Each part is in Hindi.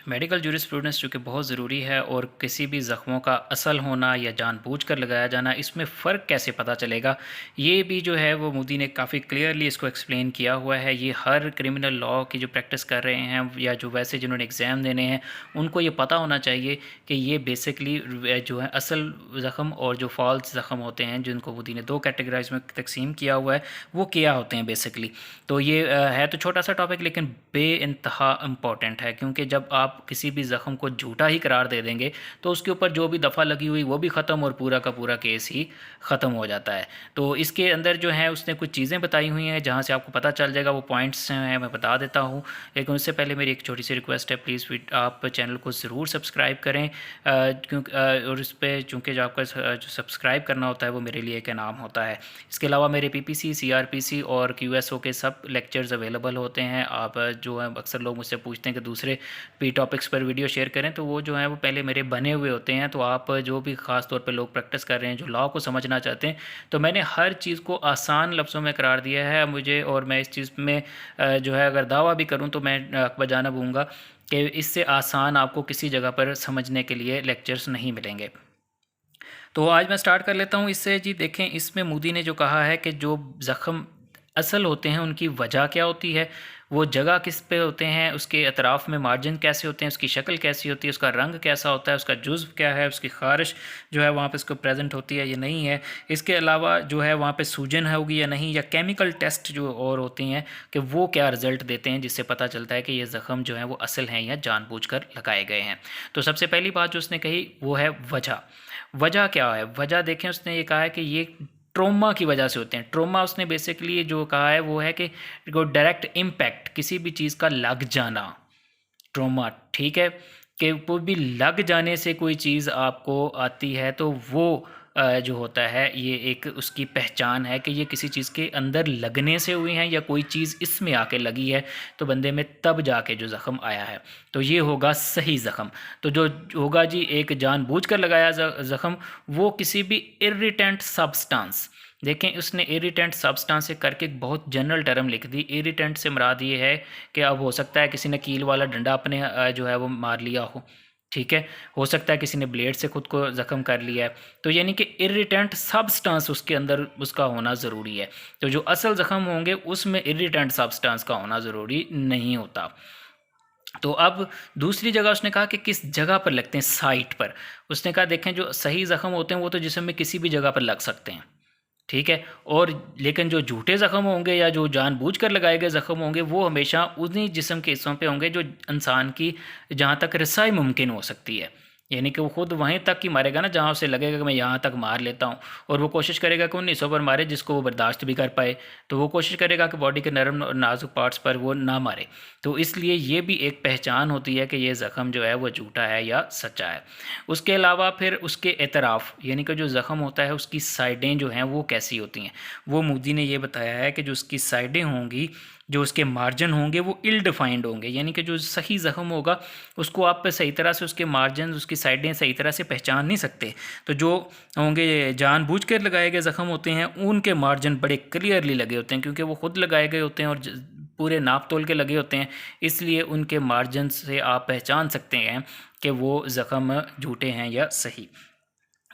मेडिकल जूरिस्प्रूडेंस चूँकि बहुत ज़रूरी है और किसी भी ज़ख्मों का असल होना या जानबूझकर लगाया जाना, इसमें फ़र्क कैसे पता चलेगा, ये भी जो है वो मोदी ने काफ़ी क्लियरली इसको एक्सप्लेन किया हुआ है। ये हर क्रिमिनल लॉ की जो प्रैक्टिस कर रहे हैं या जो वैसे जिन्होंने एग्ज़ाम देने हैं, उनको ये पता होना चाहिए कि ये बेसिकली जो है असल ज़ख्म और जो फ़ॉल्स ज़ख्म होते हैं, जिनको मोदी ने 2 कैटेगराइज़ में तकसीम किया हुआ है, वो क्या होते हैं बेसिकली। तो ये है तो छोटा-सा टॉपिक, लेकिन बेइंतहा इम्पॉर्टेंट है, क्योंकि जब आप किसी भी ज़ख्म को झूठा ही करार दे देंगे तो उसके ऊपर जो भी दफ़ा लगी हुई वो भी ख़त्म और पूरा का पूरा केस ही ख़त्म हो जाता है। तो इसके अंदर जो है उसने कुछ चीज़ें बताई हुई हैं जहाँ से आपको पता चल जाएगा। वो पॉइंट्स हैं मैं बता देता हूँ, लेकिन उससे पहले मेरी एक छोटी सी रिक्वेस्ट है, प्लीज़ आप चैनल को ज़रूर सब्सक्राइब करें, क्योंकि और इस पर चूँकि जो आपका जो सब्सक्राइब करना होता है वो मेरे लिए एक इनाम होता है। इसके अलावा मेरे PPC, CRPC और QSO के सब लेक्चर्स अवेलेबल होते हैं। आप जो है अक्सर लोग मुझसे पूछते हैं कि दूसरे भी टॉपिक्स पर वीडियो शेयर करें, तो वो जो है वो पहले मेरे बने हुए होते हैं। तो आप जो भी ख़ास तौर पे लोग प्रैक्टिस कर रहे हैं, जो लॉ को समझना चाहते हैं, तो मैंने हर चीज़ को आसान लफ्ज़ों में करार दिया है मुझे। और मैं इस चीज़ में जो है अगर दावा भी करूँ तो मैं बजाना दूँगा कि इससे आसान आपको किसी जगह पर समझने के लिए लेक्चर्स नहीं मिलेंगे। तो आज मैं स्टार्ट कर लेता हूँ इससे। जी देखें, इसमें मोदी ने जो कहा है कि जो ज़ख्म असल होते हैं उनकी वजह क्या होती है, वो जगह किस पे होते हैं, उसके अतराफ़ में मार्जिन कैसे होते हैं, उसकी शक्ल कैसी होती है, उसका रंग कैसा होता है, उसका जुज़्व क्या है, उसकी ख़ारिश जो है वहाँ पे उसको प्रेजेंट होती है या नहीं है। इसके अलावा जो है वहाँ पे सूजन होगी या नहीं, या केमिकल टेस्ट जो और होती हैं कि वो क्या रिज़ल्ट देते हैं, जिससे पता चलता है कि ये ज़ख्म जो है वो असल हैं या जानबूझकर लगाए गए हैं। तो सबसे पहली बात जो उसने कही वो है वजह। वजह क्या है? वजह देखें, उसने ये कहा है कि ये ट्रॉमा की वजह से होते हैं। ट्रॉमा उसने बेसिकली जो कहा है वो है कि वो डायरेक्ट इम्पैक्ट, किसी भी चीज़ का लग जाना, ट्रॉमा, ठीक है? कि कोई भी लग जाने से कोई चीज़ आपको आती है तो वो जो होता है ये एक उसकी पहचान है कि ये किसी चीज़ के अंदर लगने से हुई हैं या कोई चीज़ इसमें आके लगी है तो बंदे में तब जाके जो ज़ख्म आया है, तो ये होगा सही ज़ख्म। तो जो होगा जी एक जानबूझकर लगाया ज़ख्म, वो किसी भी इरिटेंट सब्सटेंस, देखें उसने इरिटेंट सब्सटेंस से करके एक बहुत जनरल टर्म लिख दी। इरिटेंट से मुराद ये है कि अब हो सकता है किसी ने कील वाला डंडा अपने जो है वो मार लिया ठीक है, हो सकता है किसी ने ब्लेड से खुद को ज़ख्म कर लिया है, तो यानी कि इरिटेंट सब्सटेंस उसके अंदर उसका होना ज़रूरी है। तो जो असल ज़ख्म होंगे उसमें इरिटेंट सब्सटेंस का होना ज़रूरी नहीं होता। तो अब दूसरी जगह उसने कहा कि किस जगह पर लगते हैं, साइट पर। उसने कहा देखें जो सही ज़ख्म होते हैं वो तो जिस्म में किसी भी जगह पर लग सकते हैं, ठीक है, और लेकिन जो झूठे ज़ख्म होंगे या जो जानबूझकर लगाए गए ज़ख्म होंगे वो हमेशा उन्हीं जिस्म के हिस्सों पे होंगे जो इंसान की जहाँ तक रसाई मुमकिन हो सकती है। यानी कि वो खुद वहीं तक ही मारेगा ना जहाँ उसे लगेगा कि मैं यहाँ तक मार लेता हूँ, और वो कोशिश करेगा कि उन हिस्सों पर मारे जिसको वो बर्दाश्त भी कर पाए। तो वो कोशिश करेगा कि बॉडी के नरम और नाजुक पार्ट्स पर वो ना मारे। तो इसलिए ये भी एक पहचान होती है कि ये ज़ख्म जो है वो झूठा है या सच्चा है। उसके अलावा फिर उसके एतराफ़, यानी कि जो ज़ख्म होता है उसकी साइडें जो हैं वो कैसी होती हैं, वो मोदी ने ये बताया है कि जो उसकी साइडें होंगी, जो उसके मार्जिन होंगे वो इल डिफाइंड होंगे। यानी कि जो सही ज़ख्म होगा उसको आप सही तरह से उसके मार्जिन, उसकी साइडें सही तरह से पहचान नहीं सकते। तो जो होंगे जानबूझ कर लगाए गए ज़ख्म होते हैं उनके मार्जिन बड़े क्लियरली लगे होते हैं, क्योंकि वो खुद लगाए गए होते हैं और पूरे नाप तोल के लगे होते हैं, इसलिए उनके मार्जिन से आप पहचान सकते हैं कि वो ज़ख्म झूठे हैं या सही।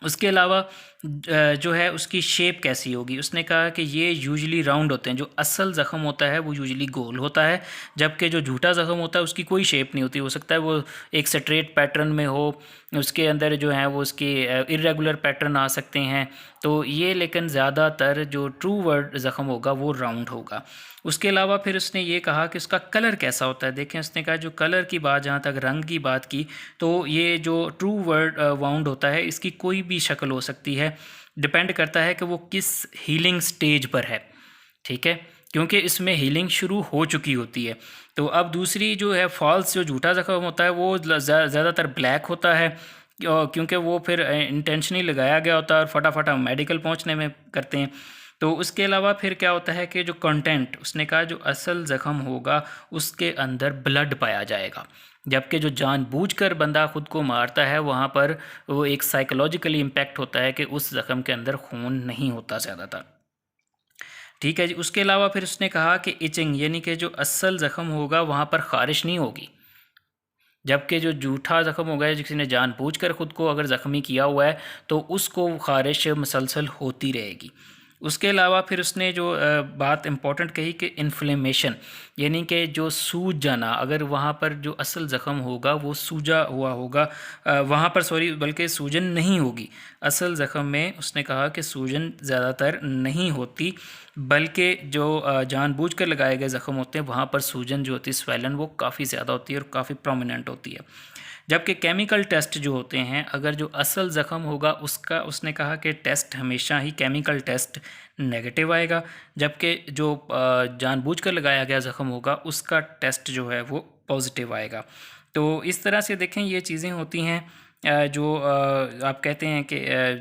उसके अलावा जो है उसकी शेप कैसी होगी, उसने कहा कि ये यूजुअली राउंड होते हैं। जो असल ज़ख्म होता है वो यूजुअली गोल होता है, जबकि जो झूठा ज़ख्म होता है उसकी कोई शेप नहीं होती। हो सकता है वो एक स्ट्रेट पैटर्न में हो, उसके अंदर जो है वो उसके इरेगुलर पैटर्न आ सकते हैं। तो ये लेकिन ज़्यादातर जो ट्रू वर्ड ज़ख्म होगा वो राउंड होगा। उसके अलावा फिर उसने ये कहा कि उसका कलर कैसा होता है। देखें उसने कहा जो कलर की बात, जहाँ तक रंग की बात की, तो ये जो ट्रू वर्ड वाउंड होता है इसकी कोई भी शक्ल हो सकती है, डिपेंड करता है कि वो किस हीलिंग स्टेज पर है, ठीक है, क्योंकि इसमें हीलिंग शुरू हो चुकी होती है। तो अब दूसरी जो है फॉल्स, जो झूठा ज़ख्म होता है वो ज़्यादातर ब्लैक होता है, क्योंकि वो फिर इंटेंशनली लगाया गया होता है और फटाफट हम मेडिकल पहुंचने में करते हैं। तो उसके अलावा फिर क्या होता है कि जो कंटेंट, उसने कहा जो असल ज़ख्म होगा उसके अंदर ब्लड पाया जाएगा, जबकि जो जानबूझकर बंदा खुद को मारता है वहाँ पर वो एक साइकोलॉजिकली इम्पैक्ट होता है कि उस ज़ख्म के अंदर खून नहीं होता ज़्यादातर, ठीक है जी। उसके अलावा फिर उसने कहा कि इचिंग, यानी कि जो असल ज़ख्म होगा वहाँ पर ख़ारिश नहीं होगी, जबकि जो झूठा ज़ख्म होगा, किसी ने जानबूझकर ख़ुद को अगर ज़ख्मी किया हुआ है तो उसको ख़ारिश मुसलसल होती रहेगी। उसके अलावा फिर उसने जो बात इम्पॉर्टेंट कही कि इन्फ्लेमेशन, यानी कि जो सूज जाना, अगर वहाँ पर जो असल ज़ख़म होगा वो सूजा हुआ होगा, वहाँ पर सॉरी बल्कि सूजन नहीं होगी। असल ज़ख़म में उसने कहा कि सूजन ज़्यादातर नहीं होती, बल्कि जो जानबूझकर लगाए गए ज़ख़म होते हैं वहाँ पर सूजन जो होती है, स्वेलन, वो काफ़ी ज़्यादा होती है और काफ़ी प्रोमिनेंट होती है। जबकि केमिकल टेस्ट जो होते हैं, अगर जो असल ज़ख़म होगा उसका उसने कहा कि टेस्ट हमेशा ही केमिकल टेस्ट नेगेटिव आएगा, जबकि जो जानबूझकर लगाया गया ज़ख़म होगा उसका टेस्ट जो है वो पॉजिटिव आएगा। तो इस तरह से देखें ये चीज़ें होती हैं जो आप कहते हैं कि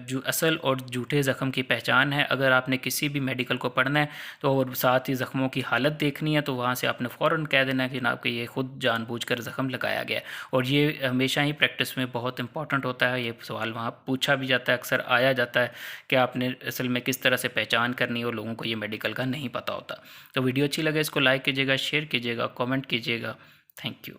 जो असल और झूठे ज़ख़म की पहचान है। अगर आपने किसी भी मेडिकल को पढ़ना है तो और साथ ही ज़ख़मों की हालत देखनी है तो वहाँ से आपने फ़ौरन कह देना कि जनाब कि ये ख़ुद जानबूझकर ज़ख़म लगाया गया है। और ये हमेशा ही प्रैक्टिस में बहुत इंपॉर्टेंट होता है। ये सवाल वहाँ पूछा भी जाता है, अक्सर आया जाता है कि आपने असल में किस तरह से पहचान करनी है, और लोगों को ये मेडिकल का नहीं पता होता। तो वीडियो अच्छी लगे इसको लाइक कीजिएगा, शेयर कीजिएगा, कॉमेंट कीजिएगा। Thank you.